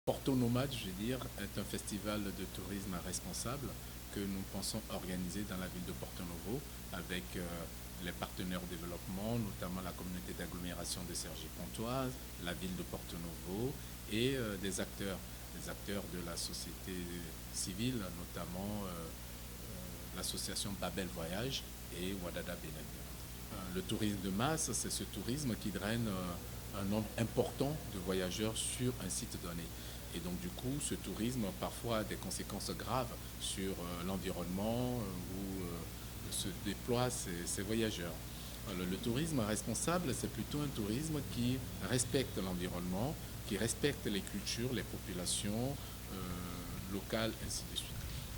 Porto Nomade, je veux dire, est un festival de tourisme responsable que nous pensons organiser dans la ville de Porto Novo avec les partenaires au développement, notamment la communauté d'agglomération de Cergy-Pontoise, la ville de Porto Novo et des acteurs de la société civile, notamment l'association Babel Voyage et Wadada Benel. Le tourisme de masse, c'est ce tourisme qui draine un nombre important de voyageurs sur un site donné. Et donc du coup, ce tourisme parfois a des conséquences graves sur l'environnement où se déploient ces voyageurs. Alors, le tourisme responsable, c'est plutôt un tourisme qui respecte l'environnement, qui respecte les cultures, les populations locales, ainsi de suite.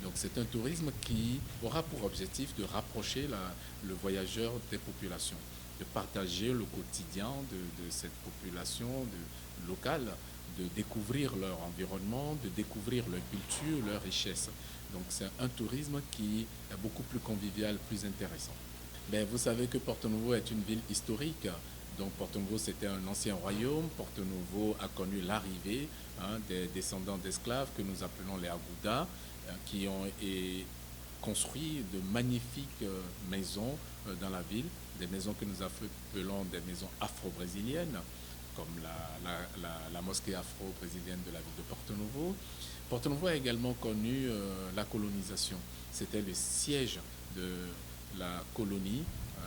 Donc c'est un tourisme qui aura pour objectif de rapprocher le voyageur des populations, de partager le quotidien de cette population locale, de découvrir leur environnement, de découvrir leur culture, leur richesse. Donc c'est un tourisme qui est beaucoup plus convivial, plus intéressant. Mais vous savez que Porto Novo est une ville historique. Donc Porto Novo, c'était un ancien royaume. Porto Novo a connu l'arrivée des descendants d'esclaves que nous appelons les Agoudas, qui ont construit de magnifiques maisons dans la ville, des maisons que nous appelons des maisons afro-brésiliennes, comme la mosquée afro-brésilienne de la ville de Porto Novo. Porto Novo a également connu la colonisation. C'était le siège de la colonie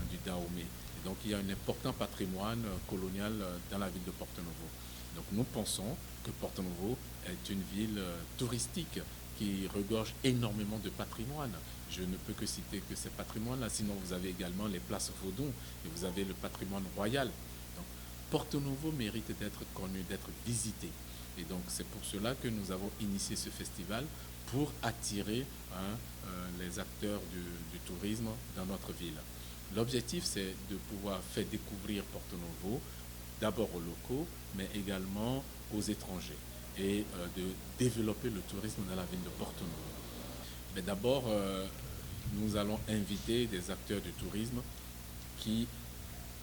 du Dahomey. Et donc il y a un important patrimoine colonial dans la ville de Porto Novo. Donc nous pensons que Porto Novo est une ville touristique qui regorge énormément de patrimoine. Je ne peux que citer que ces patrimoines-là, sinon vous avez également les places Vaudon et vous avez le patrimoine royal. Donc Porto Novo mérite d'être connu, d'être visité. Et donc c'est pour cela que nous avons initié ce festival pour attirer les acteurs du tourisme dans notre ville. L'objectif, c'est de pouvoir faire découvrir Porto Novo, d'abord aux locaux, mais également aux étrangers, et de développer le tourisme dans la ville de Porto Novo. Mais d'abord, nous allons inviter des acteurs du tourisme qui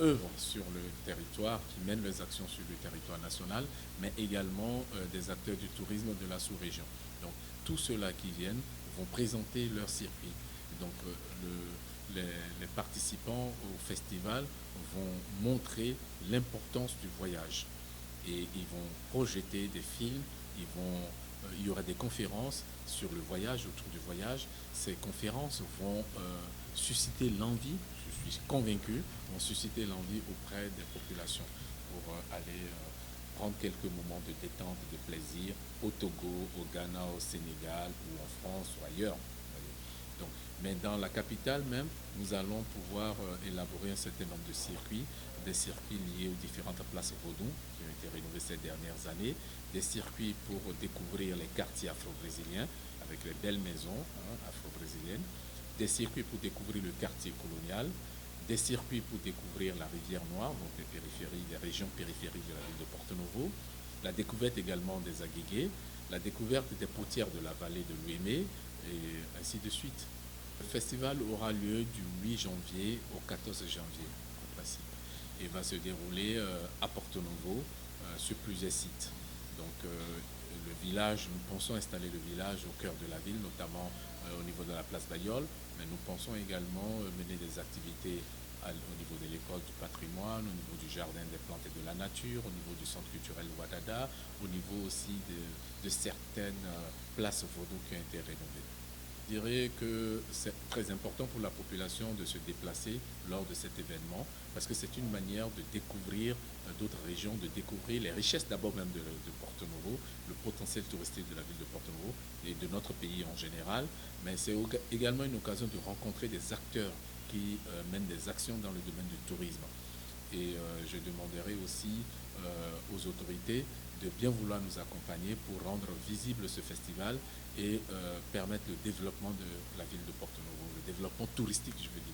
œuvrent sur le territoire, qui mènent leurs actions sur le territoire national, mais également des acteurs du tourisme de la sous-région. Donc, tous ceux-là qui viennent vont présenter leur circuit. Donc, les participants au festival vont montrer l'importance du voyage et ils vont projeter des films, il y aura des conférences sur le voyage, autour du voyage. Ces conférences vont susciter l'envie, je suis convaincu, vont susciter l'envie auprès des populations pour aller prendre quelques moments de détente, de plaisir au Togo, au Ghana, au Sénégal ou en France ou ailleurs. Donc, mais dans la capitale même, nous allons pouvoir élaborer un certain nombre de circuits, des circuits liés aux différentes places Vaudou qui ont été rénovées ces dernières années, des circuits pour découvrir les quartiers afro-brésiliens avec les belles maisons afro-brésiliennes, des circuits pour découvrir le quartier colonial, des circuits pour découvrir la rivière Noire, donc les régions périphériques de la ville de Porto Novo, la découverte également des Aguégués, la découverte des potières de la vallée de l'Ouémé, et ainsi de suite. Le festival aura lieu du 8 janvier au 14 janvier, en principe, et va se dérouler à Porto Novo sur plusieurs sites. Donc le village, nous pensons installer le village au cœur de la ville, notamment au niveau de la place Bayol, mais nous pensons également mener des activités au niveau de l'école du patrimoine, au niveau du jardin des plantes et de la nature, au niveau du centre culturel Ouadada, au niveau aussi de certaines places Vaudou qui ont été rénovées. Je dirais que c'est très important pour la population de se déplacer lors de cet événement parce que c'est une manière de découvrir d'autres régions, de découvrir les richesses d'abord même de Porto Novo, le potentiel touristique de la ville de Porto Novo et de notre pays en général, mais c'est également une occasion de rencontrer des acteurs qui mènent des actions dans le domaine du tourisme. Et je demanderai aussi aux autorités de bien vouloir nous accompagner pour rendre visible ce festival et permettre le développement de la ville de Porto Novo, le développement touristique, je veux dire.